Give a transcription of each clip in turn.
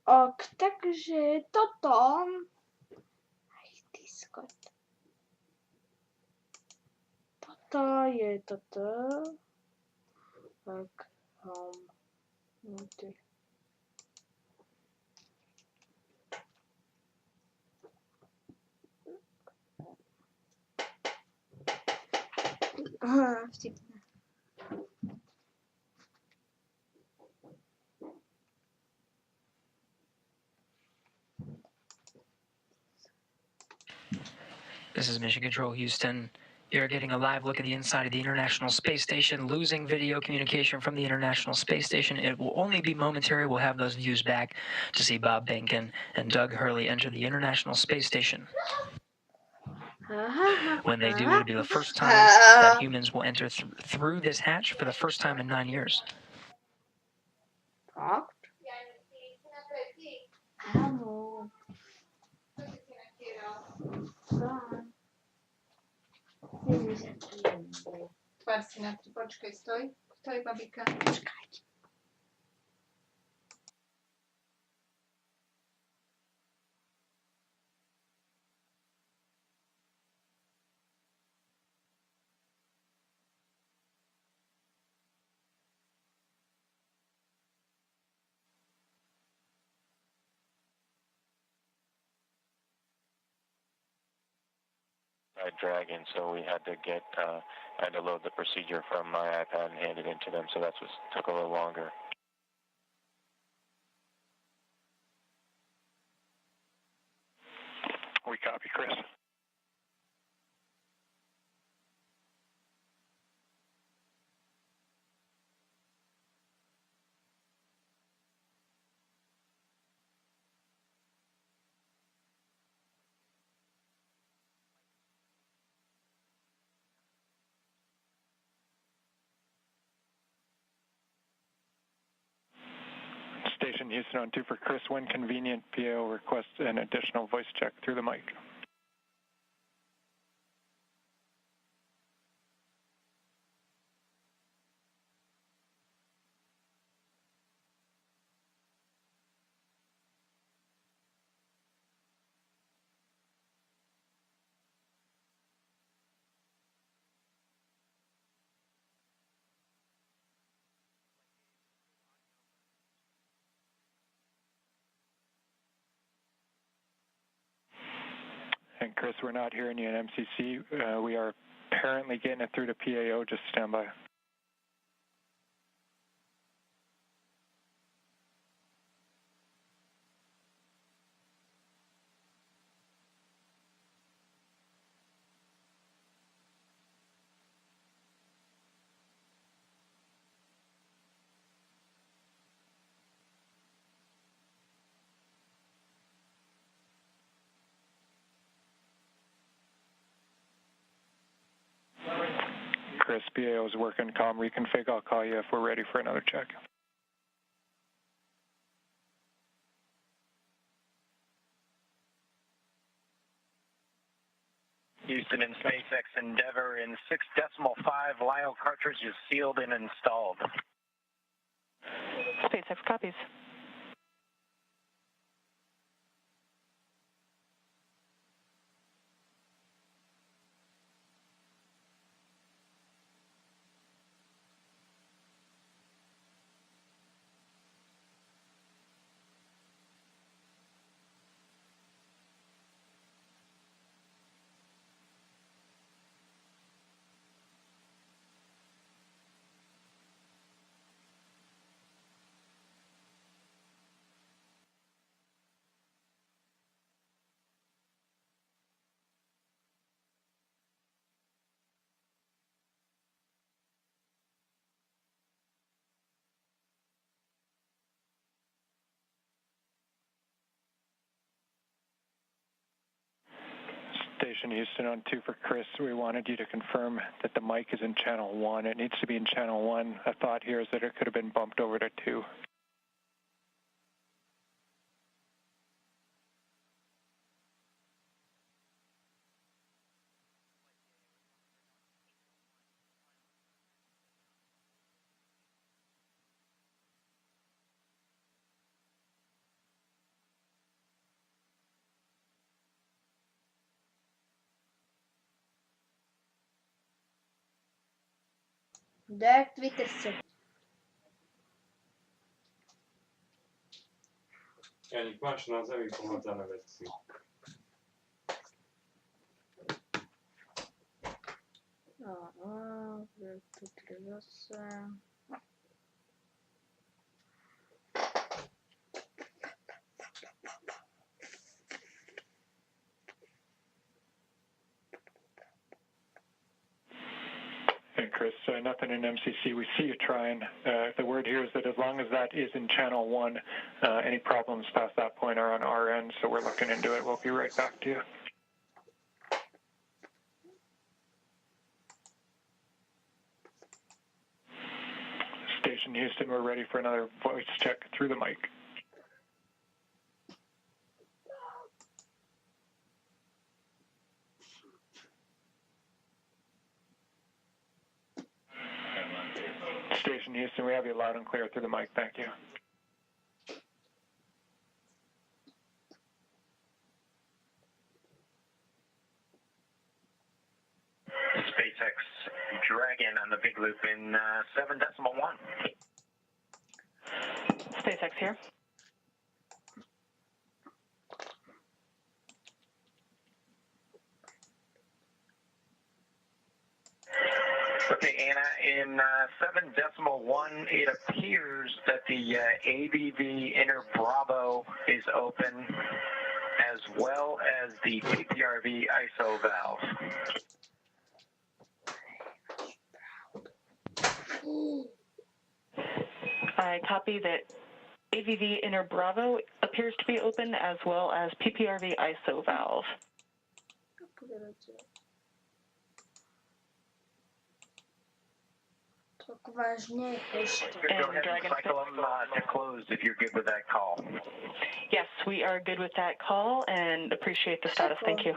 Ok, takže toto... Aj ty skot. Toto je toto. Tak, vtipné. This is Mission Control Houston. You're getting a live look at the inside of the International Space Station, losing video communication from the International Space Station. It will only be momentary. We'll have those views back to see Bob Behnken and Doug Hurley enter the International Space Station. When they do, it'll be the first time that humans will enter through this hatch for the first time in 9 years. Áno. Tvár si na to, počkaj, stoj, babika. Počkajte. Dragon, so we had to load the procedure from my iPad and hand it into them, so that's what took a little longer. We copy, Chris. Station Houston on 2 for Chris. When convenient, PO requests an additional voice check through the mic. And Chris, we're not hearing you in MCC. We are apparently getting it through to PAO. Just stand by. Chris, PAO is working comm reconfig. I'll call you if we're ready for another check. Houston and SpaceX Endeavour in 6.5 LIO cartridge is sealed and installed. SpaceX copies. Station Houston on 2 for Chris. We wanted you to confirm that the mic is in channel 1. It needs to be in channel 1. A thought here is that it could have been bumped over to 2. Deaktivitas. Egy máš na zemi pomazane veci. Tady zase. And Chris, nothing in MCC. We see you trying. The word here is that as long as that is in channel 1, any problems past that point are on our end, so we're looking into it. We'll be right back to you. Station Houston, we're ready for another voice check through the mic. Station Houston, we have you loud and clear through the mic. Thank you. SpaceX Dragon on the big loop in 7.1. SpaceX here. Okay, Anna, in 7.1, it appears that the ABV inner Bravo is open, as well as the PPRV ISO valve. I copy that AVV inner Bravo appears to be open, as well as PPRV ISO valve. Tak vážně ještě. Go ahead and cycle them to closed if you're good with that call. Yes, we are good with that call and appreciate the status. Thank you.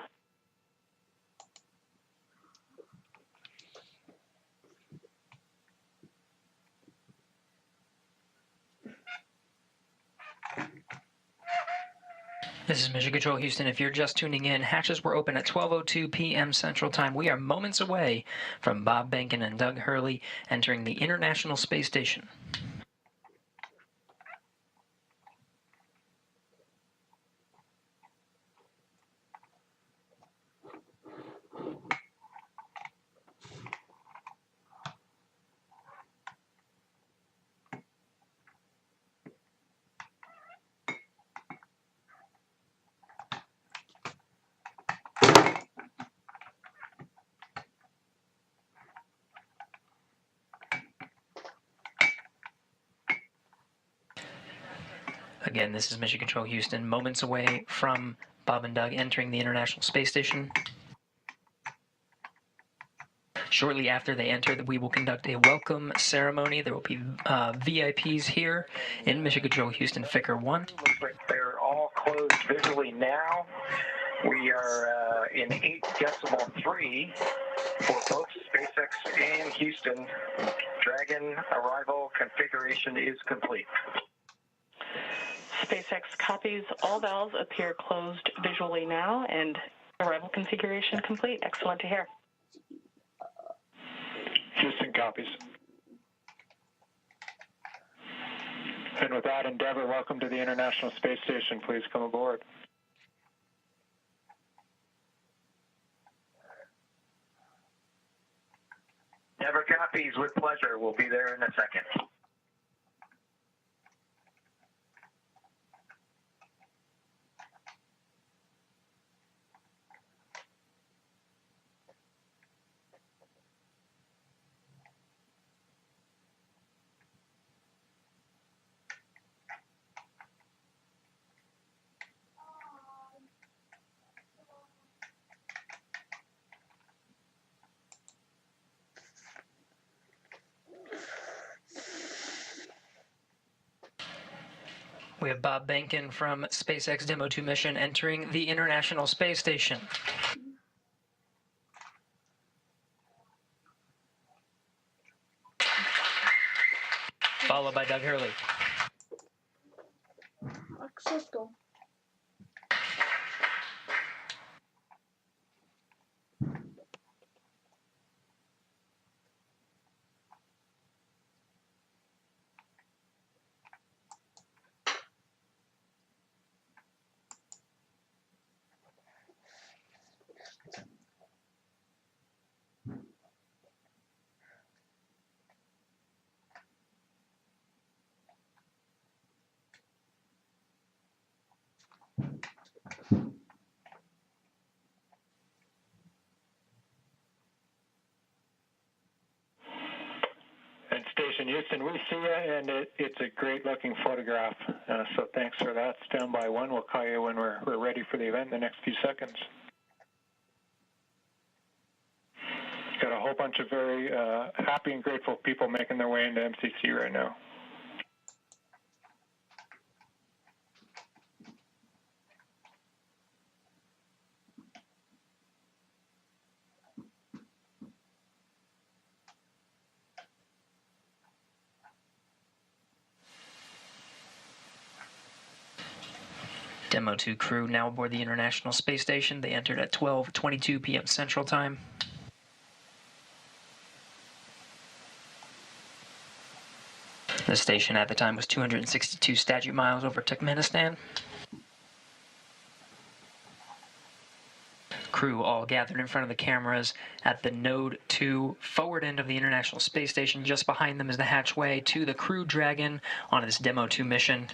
This is Mission Control Houston. If you're just tuning in, hatches were open at 12:02 p.m. Central Time. We are moments away from Bob Behnken and Doug Hurley entering the International Space Station. Again, this is Mission Control Houston, moments away from Bob and Doug entering the International Space Station. Shortly after they enter, we will conduct a welcome ceremony. There will be VIPs here in Mission Control Houston, Ficker 1. Looks like they're all closed visually now. We are in 8.3 for both SpaceX and Houston. Dragon arrival configuration is complete. SpaceX copies. All valves appear closed visually now, and arrival configuration complete. Excellent to hear. Houston copies. And with that, Endeavour, welcome to the International Space Station. Please come aboard. Never copies, with pleasure. We'll be there in a second. We have Bob Behnken from SpaceX Demo 2 mission entering the International Space Station. Followed by Doug Hurley. Accepto. Station Houston, we see you, and it's a great-looking photograph. So thanks for that. Stand by one. We'll call you when we're ready for the event in the next few seconds. Got a whole bunch of very happy and grateful people making their way into MCC right now. Demo 2 crew now aboard the International Space Station. They entered at 12:22 p.m. Central Time. The station at the time was 262 statute miles over Turkmenistan. Crew all gathered in front of the cameras at the Node 2 forward end of the International Space Station. Just behind them is the hatchway to the Crew Dragon on this Demo 2 mission.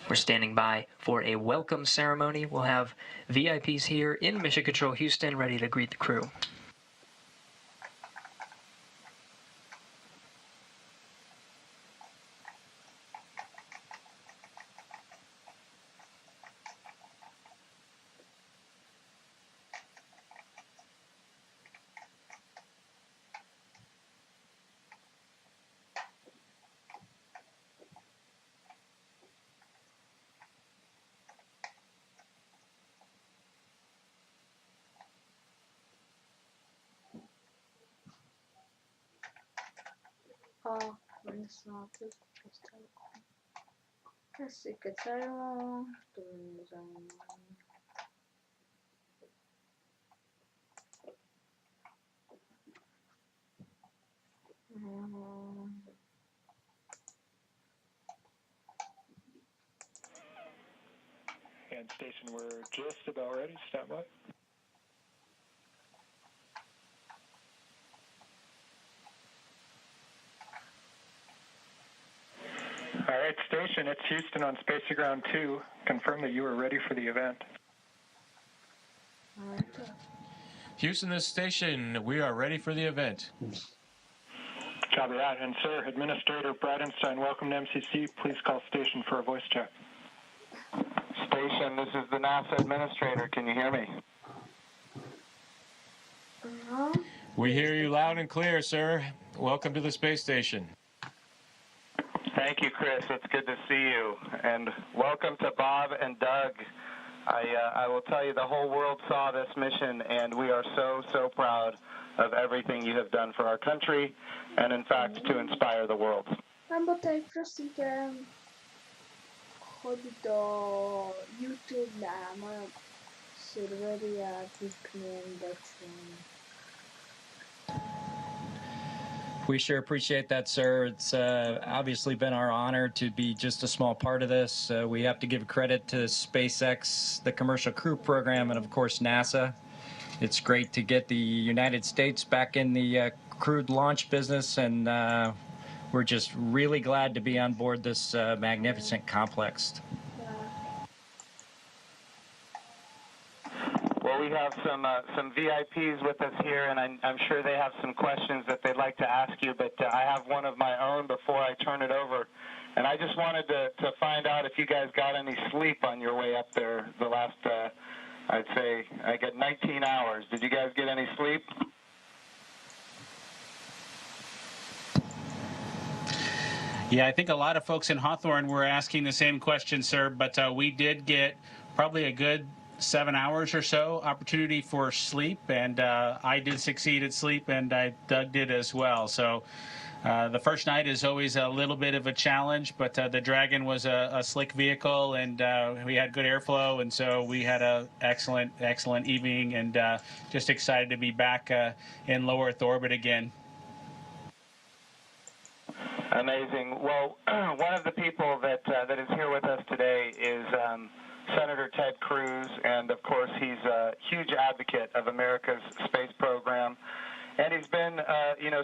We're standing by for a welcome ceremony. We'll have VIPs here in Mission Control Houston ready to greet the crew. Así que salgo, tuve And station, we're just about ready. Stand by. All right, station, it's Houston on Space Ground 2. Confirm that you are ready for the event. Houston, this station, we are ready for the event. Copy that. And sir, Administrator Bradenstein, welcome to MCC. Please call station for a voice check. Station, this is the NASA Administrator. Can you hear me? We hear you loud and clear, sir. Welcome to the space station. Thank you, Chris. It's good to see you. And welcome to Bob and Doug. I will tell you, the whole world saw this mission, and we are so, so proud of everything you have done for our country, and in fact, to inspire the world. Mám tady prosím tě, chodí do YouTube na mojom servery a kliknem dačím. We sure appreciate that, sir. It's obviously been our honor to be just a small part of this. We have to give credit to SpaceX, the Commercial Crew Program, and of course NASA. It's great to get the United States back in the crewed launch business, and we're just really glad to be on board this magnificent complex. Well, we have some VIPs with us here, and I'm sure they have some questions that they'd like to ask you, but I have one of my own before I turn it over. And I just wanted to find out if you guys got any sleep on your way up there the last, I'd say, I got 19 hours. Did you guys get any sleep? Yeah, I think a lot of folks in Hawthorne were asking the same question, sir, but we did get probably a good 7 hours or so opportunity for sleep, and I did succeed at sleep, and Doug did as well. So the first night is always a little bit of a challenge, but the Dragon was a slick vehicle, and we had good airflow, and so we had an excellent evening, and just excited to be back in low Earth orbit again. Amazing. Well, one of the people that is here with us today is Senator Ted Cruz, and of course he's a huge advocate of America's space program, and he's been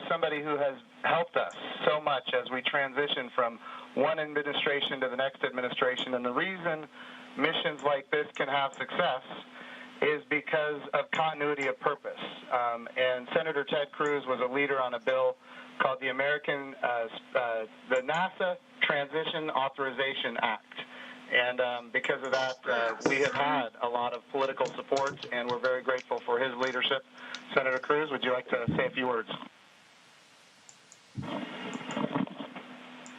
somebody who has helped us so much as we transition from one administration to the next administration. And the reason missions like this can have success is because of continuity of purpose. And Senator Ted Cruz was a leader on a bill called the the NASA Transition Authorization Act. And because of that, we have had a lot of political support, and we're very grateful for his leadership. Senator Cruz, would you like to say a few words?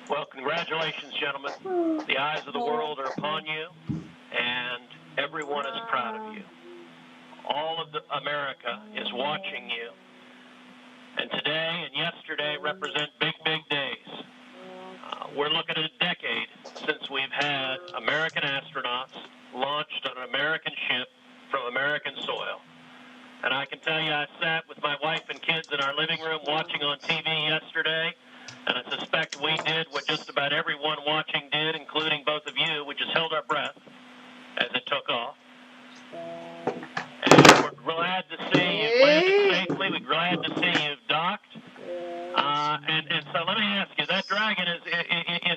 Well, congratulations, gentlemen. The eyes of the world are upon you, and everyone is proud of you. All of America is watching you. And today and yesterday represent big, big days. We're looking at a decade since we've had American astronauts launched on an American ship from American soil. And I can tell you, I sat with my wife and kids in our living room watching on TV yesterday, and I suspect we did what just about everyone watching did, including both of you, which is held our breath as it took off. And we're glad to see you landed safely. We're glad to see you've docked. And so let me ask you, that Dragon is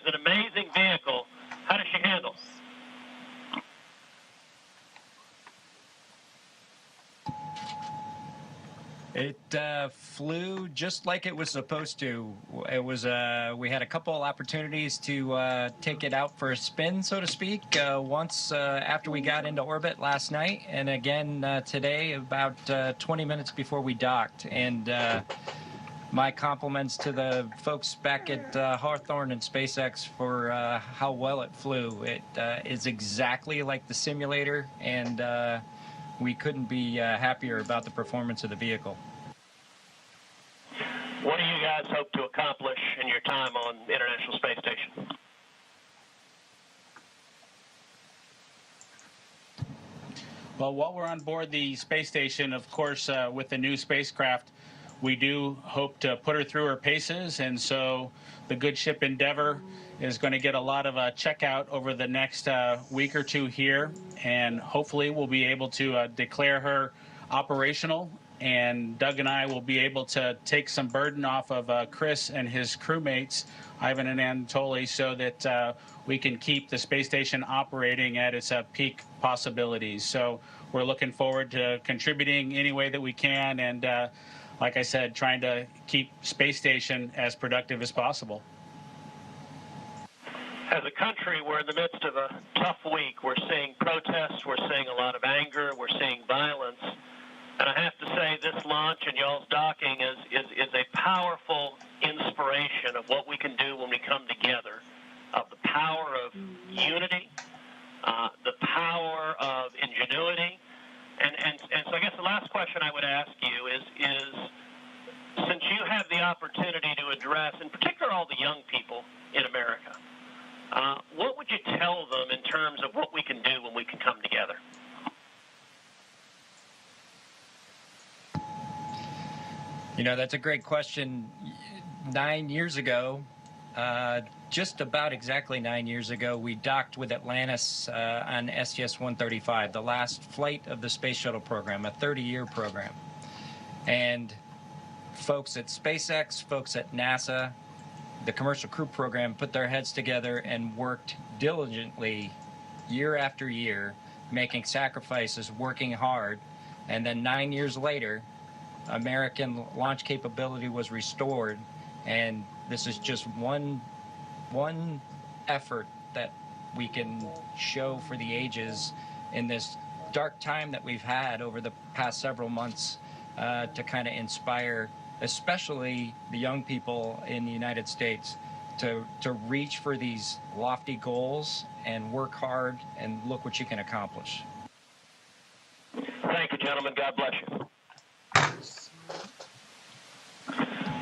an amazing vehicle. How does she handle? It flew just like it was supposed to. It was we had a couple of opportunities to take it out for a spin, so to speak. Once after we got into orbit last night, and again today about 20 minutes before we docked. And my compliments to the folks back at Hawthorne and SpaceX for how well it flew. It is exactly like the simulator, and we couldn't be happier about the performance of the vehicle. What do you guys hope to accomplish in your time on the International Space Station? Well, while we're on board the space station, of course, with the new spacecraft, we do hope to put her through her paces, and so the good ship Endeavour is going to get a lot of checkout over the next week or two here, and hopefully we'll be able to declare her operational, and Doug and I will be able to take some burden off of Chris and his crewmates, Ivan and Anatoly, so that we can keep the space station operating at its peak possibilities. So we're looking forward to contributing any way that we can, and like I said, trying to keep space station as productive as possible. As a country, we're in the midst of a tough week. We're seeing protests, we're seeing a lot of anger, we're seeing violence. And I have to say, this launch and y'all's docking is a powerful inspiration of what we can do when we come together, of the power of unity, the power of ingenuity. And so I guess the last question I would ask you is since you have the opportunity to address, in particular, all the young people in America, what would you tell them in terms of what we can do when we can come together? You know, that's a great question. 9 years ago, just about exactly 9 years ago, we docked with Atlantis on STS-135, the last flight of the Space Shuttle program, a 30-year program. And folks at SpaceX, folks at NASA, the Commercial Crew Program put their heads together and worked diligently year after year, making sacrifices, working hard. And then 9 years later, American launch capability was restored, and this is just one effort that we can show for the ages in this dark time that we've had over the past several months to kind of inspire especially the young people in the United States to reach for these lofty goals and work hard and look what you can accomplish. Thank you, gentlemen. God bless you.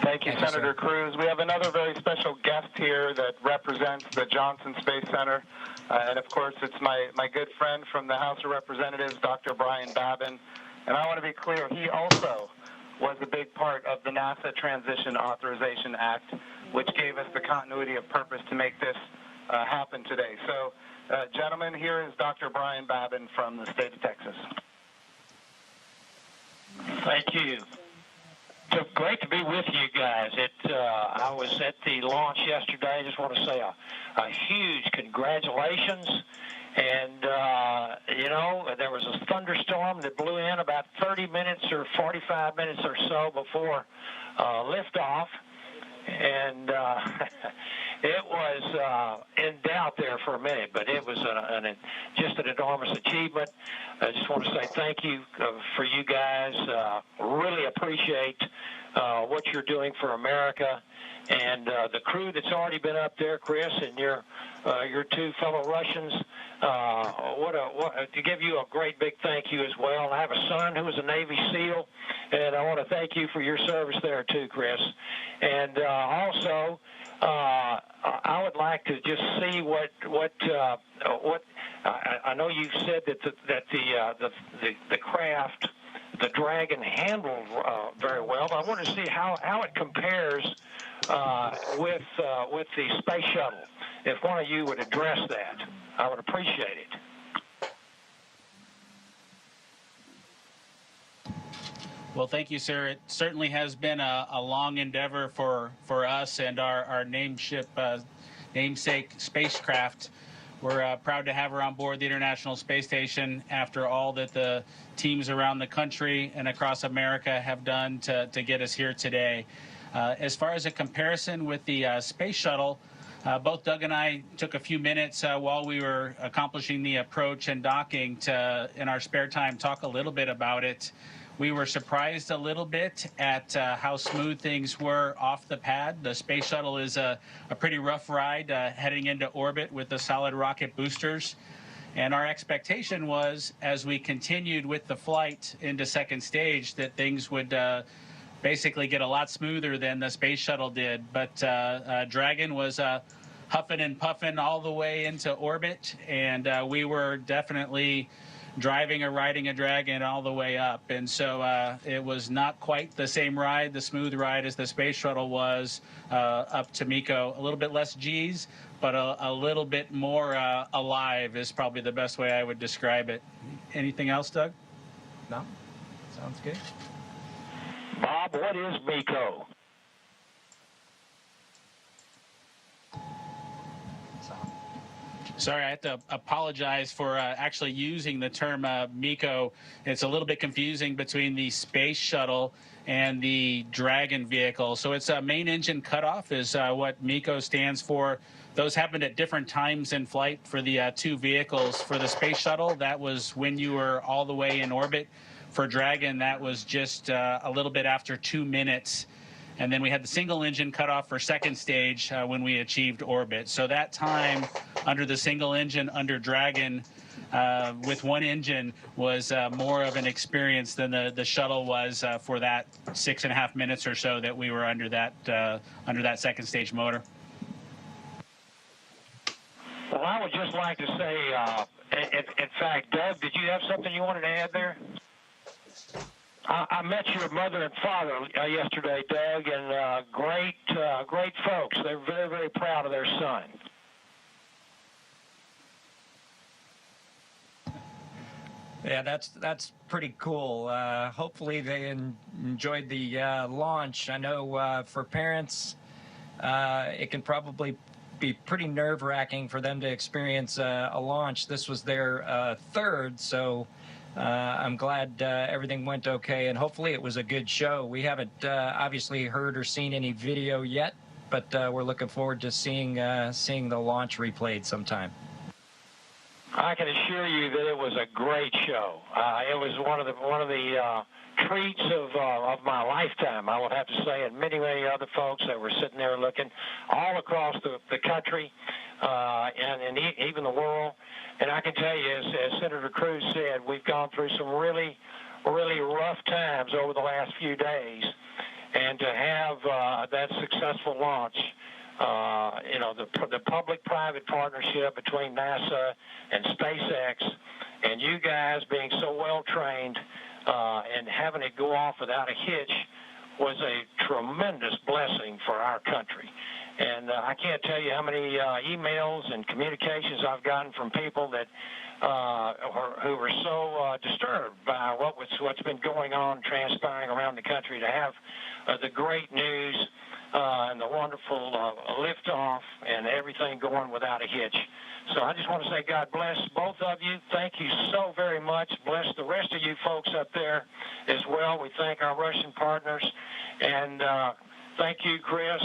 Thank you, Senator Cruz. We have another very special guest here that represents the Johnson Space Center. And of course, it's my good friend from the House of Representatives, Dr. Brian Babin. And I want to be clear, he also was a big part of the NASA Transition Authorization Act, which gave us the continuity of purpose to make this happen today. So, gentlemen, here is Dr. Brian Babin from the state of Texas. Thank you. Great to be with you guys. I was at the launch yesterday. I just want to say a huge congratulations. And, there was a thunderstorm that blew in about 30 minutes or 45 minutes or so before liftoff. And it was in doubt there for a minute, but it was just an enormous achievement. I just want to say thank you for you guys. Really appreciate what you're doing for America. And the crew that's already been up there, Chris, and your two fellow Russians, to give you a great big thank you as well. I have a son who was a Navy SEAL, and I want to thank you for your service there too, Chris. And also, I would like to just see what I know you said that the craft, the Dragon, handled very well, but I want to see how it compares with the space shuttle. If one of you would address that, I would appreciate it. Well, thank you, sir. It certainly has been a long endeavor for us and our namesake spacecraft. We're proud to have her on board the International Space Station after all that the teams around the country and across America have done to get us here today. As far as a comparison with the space shuttle, both Doug and I took a few minutes while we were accomplishing the approach and docking to, in our spare time, talk a little bit about it. We were surprised a little bit at how smooth things were off the pad. The space shuttle is a pretty rough ride heading into orbit with the solid rocket boosters. And our expectation was, as we continued with the flight into second stage, that things would basically get a lot smoother than the space shuttle did. But Dragon was huffing and puffing all the way into orbit, and we were definitely driving or riding a Dragon all the way up. And so it was not quite the same ride, the smooth ride, as the space shuttle was up to MECO. A little bit less G's, but a little bit more alive is probably the best way I would describe it. Anything else, Doug? No? Sounds good. Bob, what is MECO? Sorry, I have to apologize for actually using the term MECO. It's a little bit confusing between the space shuttle and the Dragon vehicle. So it's a main engine cutoff is what MECO stands for. Those happened at different times in flight for the two vehicles. For the space shuttle, that was when you were all the way in orbit. For Dragon, that was just a little bit after 2 minutes. And then we had the single engine cutoff for second stage when we achieved orbit. So that time under the single engine under Dragon with one engine was more of an experience than the shuttle was for that 6.5 minutes or so that we were under that second stage motor. Well, I would just like to say, in fact, Doug, did you have something you wanted to add there? I met your mother and father yesterday, Doug, and great folks. They're very, very proud of their son. Yeah, that's pretty cool. Hopefully they enjoyed the launch. I know for parents, it can probably be pretty nerve-wracking for them to experience a launch. This was their third, so I'm glad everything went okay, and hopefully it was a good show. We haven't obviously heard or seen any video yet, but we're looking forward to seeing the launch replayed sometime. I can assure you that it was a great show. It was one of the treats of my lifetime, I would have to say, and many other folks that were sitting there looking all across the country and even the world. And I can tell you, as Senator Cruz said, we've gone through some really, really rough times over the last few days. And to have that successful launch, the public-private partnership between NASA and SpaceX, and you guys being so well-trained and having it go off without a hitch was a tremendous blessing for our country. And I can't tell you how many emails and communications I've gotten from people that who were so disturbed by what's been going on, transpiring around the country, to have the great news and the wonderful liftoff and everything going without a hitch. So I just want to say God bless both of you. Thank you so very much. Bless the rest of you folks up there as well. We thank our Russian partners. And thank you, Chris.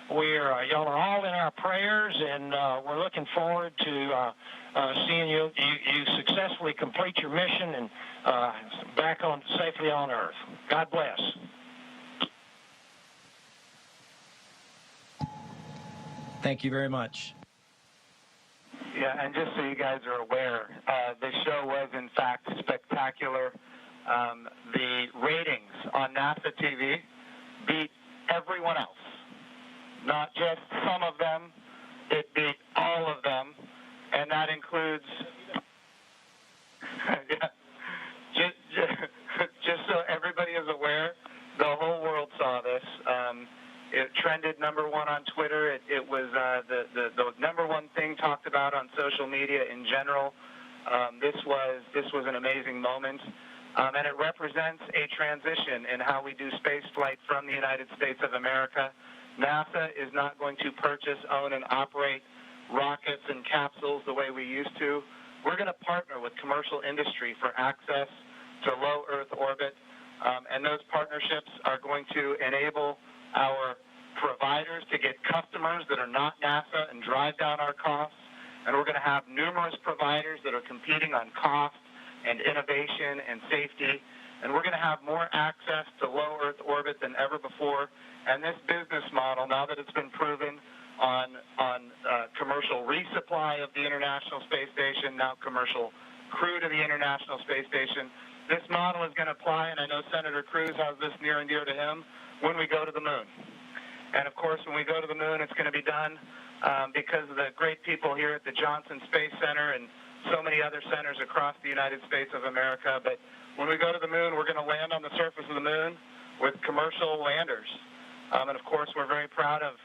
Y'all are all in our prayers, and we're looking forward to seeing you successfully complete your mission and back on safely on Earth. God bless. Thank you very much. Yeah, and just so you guys are aware, the show was in fact spectacular. The ratings on NASA TV beat everyone else. Not just some of them, it beat all of them, and that includes, just so everybody is aware, the whole world saw this. It trended #1 on Twitter. It was the #1 thing talked about on social media in general. This was an amazing moment, and it represents a transition in how we do space flight from the United States of America. NASA is not going to purchase, own, and operate rockets and capsules the way we used to. We're going to partner with commercial industry for access to low Earth orbit, and those partnerships are going to enable our providers to get customers that are not NASA and drive down our costs. And we're going to have numerous providers that are competing on cost and innovation and safety. And we're going to have more access to low Earth orbit than ever before. And this business model, now that it's been proven on commercial resupply of the International Space Station, now commercial crew to the International Space Station, this model is going to apply, and I know Senator Cruz has this near and dear to him, when we go to the moon. And of course, when we go to the moon, it's going to be done because of the great people here at the Johnson Space Center and so many other centers across the United States of America. But when we go to the moon, we're going to land on the surface of the moon with commercial landers. And of course, we're very proud of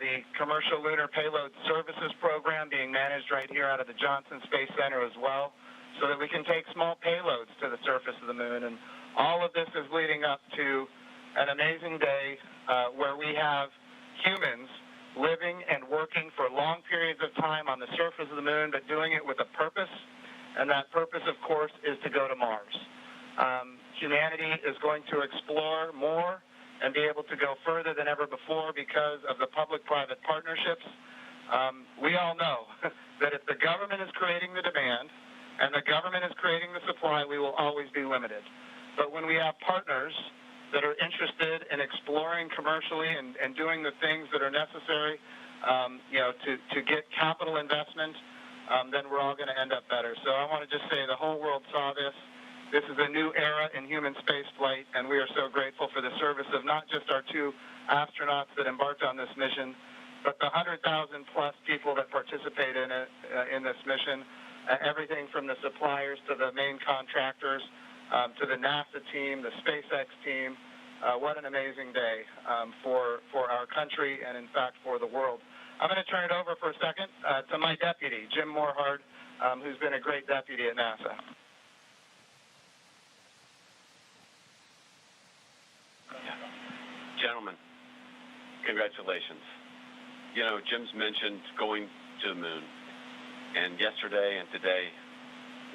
the Commercial Lunar Payload Services Program being managed right here out of the Johnson Space Center as well, so that we can take small payloads to the surface of the moon. And all of this is leading up to an amazing day where we have humans living and working for long periods of time on the surface of the moon, but doing it with a purpose. And that purpose, of course, is to go to Mars. Humanity is going to explore more and be able to go further than ever before because of the public-private partnerships. We all know that if the government is creating the demand and the government is creating the supply, we will always be limited. But when we have partners that are interested in exploring commercially and doing the things that are necessary, to get capital investment, then we're all going to end up better. So I want to just say the whole world saw this. This is a new era in human space flight, and we are so grateful for the service of not just our 2 astronauts that embarked on this mission, but the 100,000 plus people that participate in it, in this mission, everything from the suppliers to the main contractors, to the NASA team, the SpaceX team. What an amazing day for our country and, in fact, for the world. I'm going to turn it over for a second to my deputy, Jim Morhard, who's been a great deputy at NASA. Gentlemen, congratulations. You know, Jim's mentioned going to the moon, and yesterday and today,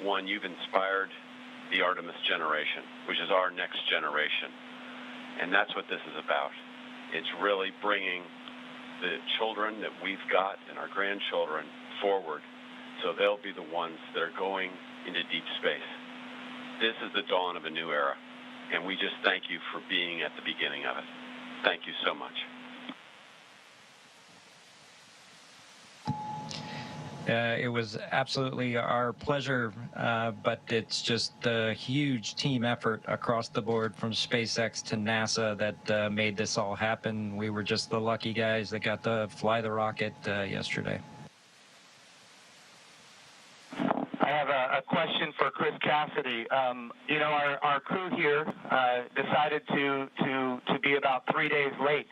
one, you've inspired the Artemis generation, which is our next generation. And that's what this is about. It's really bringing the children that we've got and our grandchildren forward, so they'll be the ones that are going into deep space. This is the dawn of a new era, and we just thank you for being at the beginning of it. Thank you so much. It was absolutely our pleasure, but it's just a huge team effort across the board from SpaceX to NASA that made this all happen. We were just the lucky guys that got to fly the rocket yesterday. I have a question for Chris Cassidy. Our crew here decided to be about 3 days late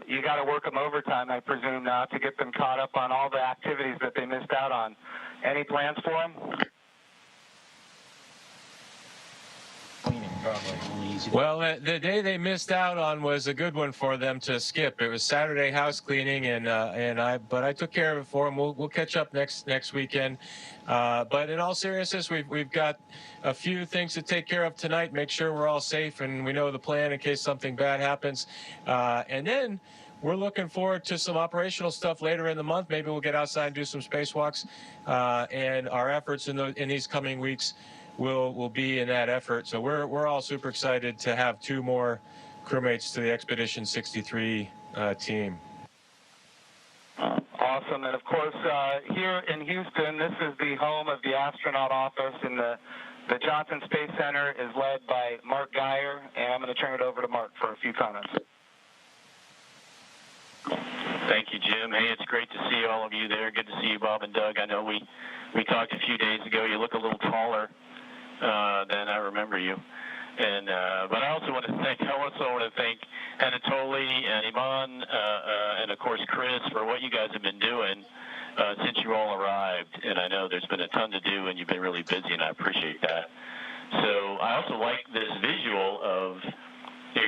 You got to work them overtime, I presume, now to get them caught up on all the activities that they missed out on. Any plans for them? Well, the day they missed out on was a good one for them to skip. It was Saturday house cleaning, but I took care of it for them. We'll catch up next weekend. But in all seriousness, we've got a few things to take care of tonight. Make sure we're all safe and we know the plan in case something bad happens. And then we're looking forward to some operational stuff later in the month. Maybe we'll get outside and do some spacewalks. And our efforts in these coming weeks will be in that effort. So we're all super excited to have 2 more crewmates to the Expedition 63 team. Awesome. And of course, here in Houston, this is the home of the astronaut office, and the Johnson Space Center is led by Mark Geyer, and I'm going to turn it over to Mark for a few comments. Thank you, Jim. Hey, it's great to see all of you there. Good to see you, Bob and Doug. I know we talked a few days ago. You look a little taller than I remember you. And but I also want to thank Anatoly and Iman and of course Chris for what you guys have been doing since you all arrived. And I know there's been a ton to do, and you've been really busy, and I appreciate that. So I also like this visual of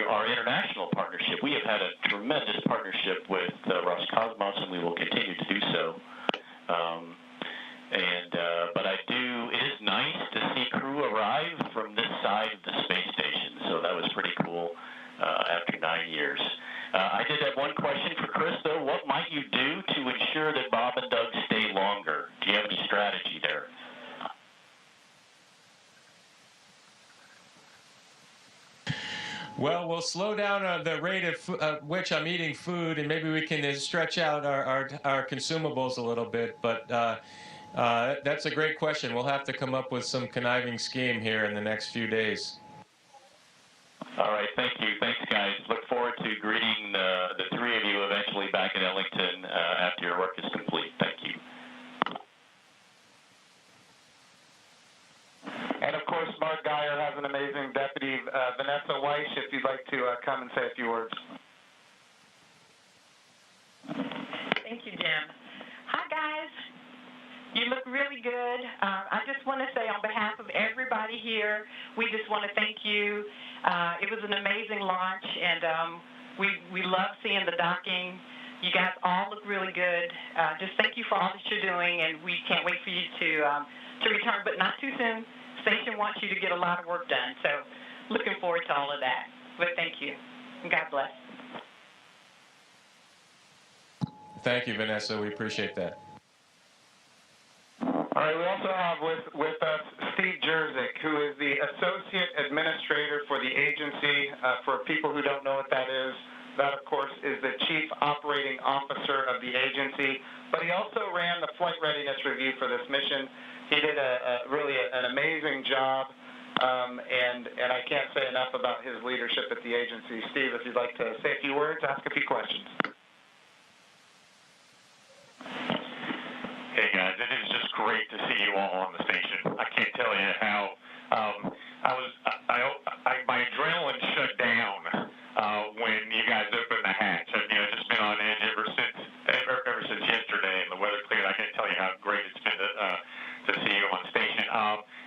our international partnership. We have had a tremendous partnership with Roscosmos, and we will continue to do so. But it is nice to see crew arrive from this side of the space station. So that was pretty cool after 9 years. I did have one question for Chris, though. What might you do to ensure that Bob and Doug stay longer? Do you have any strategy there? Well, we'll slow down the rate of which I'm eating food, and maybe we can stretch out our consumables a little bit. But that's a great question. We'll have to come up with some conniving scheme here in the next few days. All right, thank you. Thanks, guys. Look forward to greeting the 3 of you eventually back in Ellington after your work is complete. Thank you. And of course, Mark Geyer has an amazing deputy, Vanessa Weiss, if you'd like to come and say a few words. Thank you, Jim. Hi, guys. You look really good. I just want to say on behalf of everybody here, we just want to thank you. It was an amazing launch, and we love seeing the docking. You guys all look really good. Just thank you for all that you're doing, and we can't wait for you to return, but not too soon. Station wants you to get a lot of work done, so looking forward to all of that. But thank you, and God bless. Thank you, Vanessa. We appreciate that. All right, we also have with us Steve Jerzik, who is the Associate Administrator for the agency. For people who don't know what that is, that, of course, is the Chief Operating Officer of the agency. But he also ran the Flight Readiness Review for this mission. He did really an amazing job, and I can't say enough about his leadership at the agency. Steve, if you'd like to say a few words, ask a few questions. Hey guys, it is just great to see you all on the station. I can't tell you how my adrenaline shut down when you guys opened the hatch. I've just been on edge ever since yesterday, and the weather cleared. I can't tell you how great it's been to see you on station.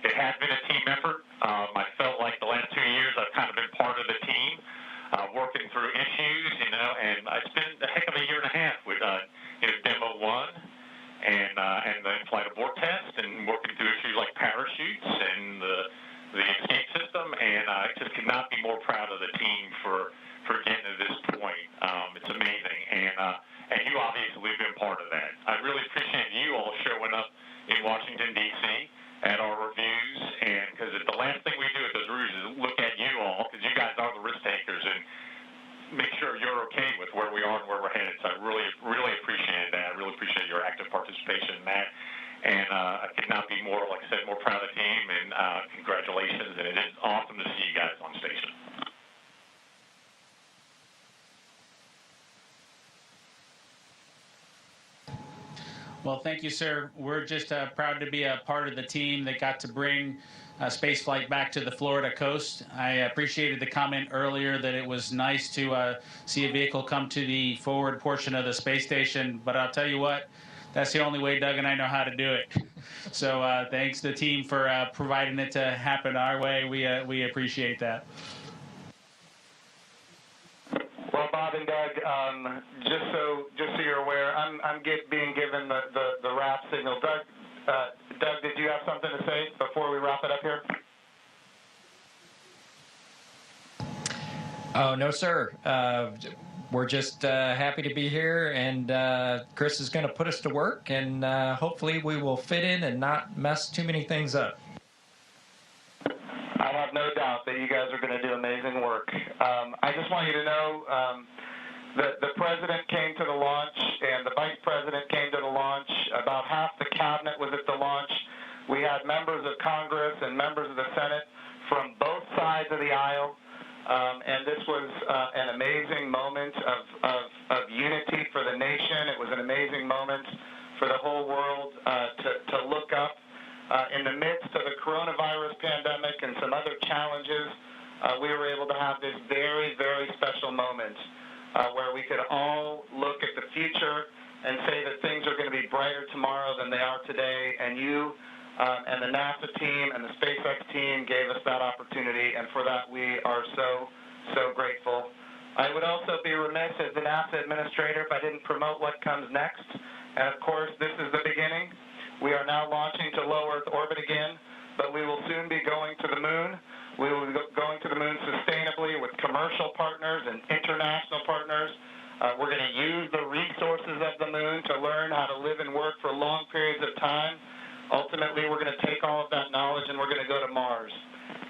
It has been a team effort. I felt like the last 2 years I've kind of been part of the team, working through issues, and it's been a heck of a year and a half with Demo 1. And the flight abort test, and working through issues like parachutes and the escape system, and I just could not be more proud of the team for getting to this point. It's amazing, and you obviously have been part of that. I really appreciate you all showing up in Washington, D.C. at our reviews, and because the last thing we do at those reviews is look at you all, because you guys are the risk takers, and make sure you're okay with where we are and where we're headed. So I really, really appreciate that. I really appreciate your active participation in that. And I could not be more, like I said, more proud of the team. And congratulations. And it is awesome to see you guys on station. Well, thank you, sir. We're just proud to be a part of the team that got to bring spaceflight back to the Florida coast. I appreciated the comment earlier that it was nice to see a vehicle come to the forward portion of the space station, but I'll tell you what, that's the only way Doug and I know how to do it. So thanks to the team for providing it to happen our way. We appreciate that. Well, Bob and Doug, just so you're aware, I'm being given the wrap signal. Doug, did you have something to say before we wrap it up here? Oh, no, sir. We're just happy to be here, and Chris is going to put us to work, and hopefully we will fit in and not mess too many things up. I have no doubt that you guys are going to do amazing work. I just want you to know that the president came to the launch and the vice president came to the launch. About half the cabinet was at the launch. We had members of Congress and members of the Senate from both sides of the aisle. And this was an amazing moment of unity for the nation. It was an amazing moment for the whole world to look up. In the midst of the coronavirus pandemic and some other challenges, we were able to have this very, very special moment where we could all look at the future and say that things are going to be brighter tomorrow than they are today. And you and the NASA team and the SpaceX team gave us that opportunity, and for that we are so, so grateful. I would also be remiss as the NASA administrator if I didn't promote what comes next. And of course, this is the beginning. We are now launching to low Earth orbit again, but we will soon be going to the moon. We will be going to the moon sustainably with commercial partners and international partners. We're going to use the resources of the moon to learn how to live and work for long periods of time. Ultimately, we're going to take all of that knowledge and we're going to go to Mars.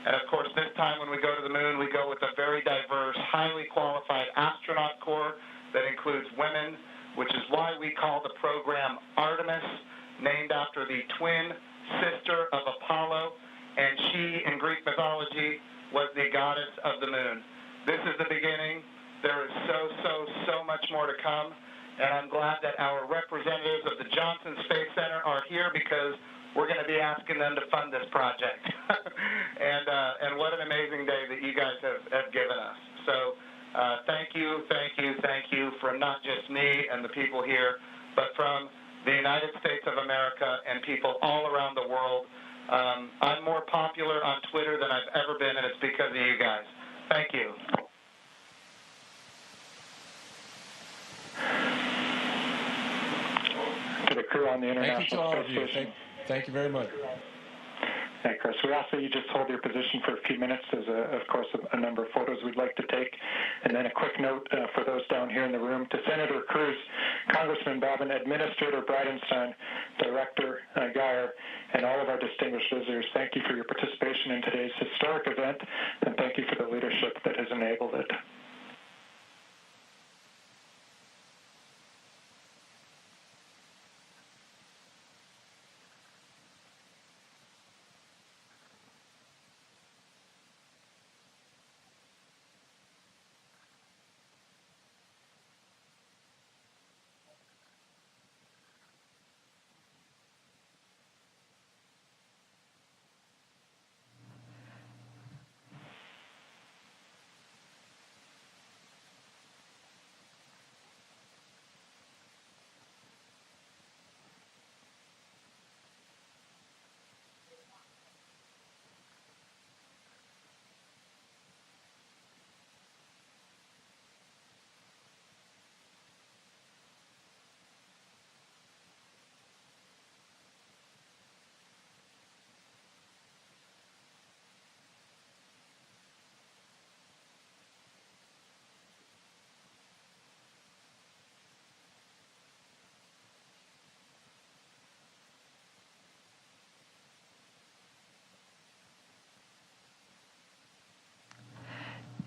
And of course, this time when we go to the moon, we go with a very diverse, highly qualified astronaut corps that includes women, which is why we call the program Artemis, named after the twin sister of Apollo, and she, in Greek mythology, was the goddess of the moon. This is the beginning. There is so much more to come, and I'm glad that our representatives of the Johnson Space Center are here because we're going to be asking them to fund this project. And what an amazing day that you guys have given us. So thank you from not just me and the people here, but from the United States of America and people all around the world. I'm more popular on Twitter than I've ever been, and it's because of you guys. Thank you. To the crew on the International Thank you to all of Space you. Station. Thank you very much. Yeah, Chris, we ask that you just hold your position for a few minutes. There's, of course, a number of photos we'd like to take. And then a quick note for those down here in the room. To Senator Cruz, Congressman Bobbin, Administrator Bridenstine, Director Geyer, and all of our distinguished visitors, thank you for your participation in today's historic event, and thank you for the leadership that has enabled it.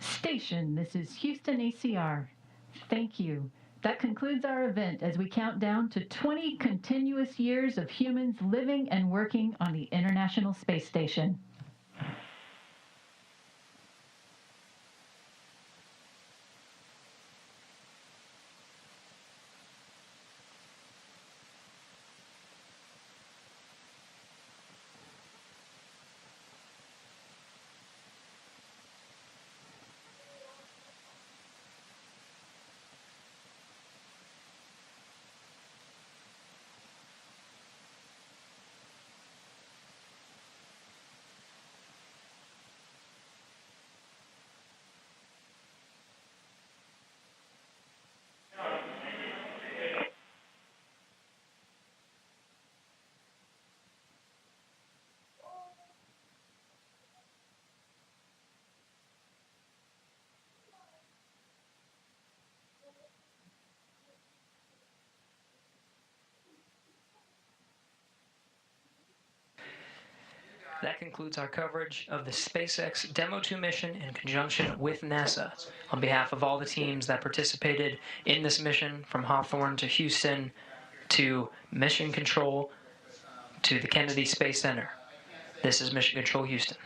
Station, this is Houston ACR. Thank you. That concludes our event as we count down to 20 continuous years of humans living and working on the International Space Station. that concludes our coverage of the SpaceX Demo 2 mission in conjunction with NASA. On behalf of all the teams that participated in this mission, from Hawthorne to Houston to Mission Control to the Kennedy Space Center, this is Mission Control Houston.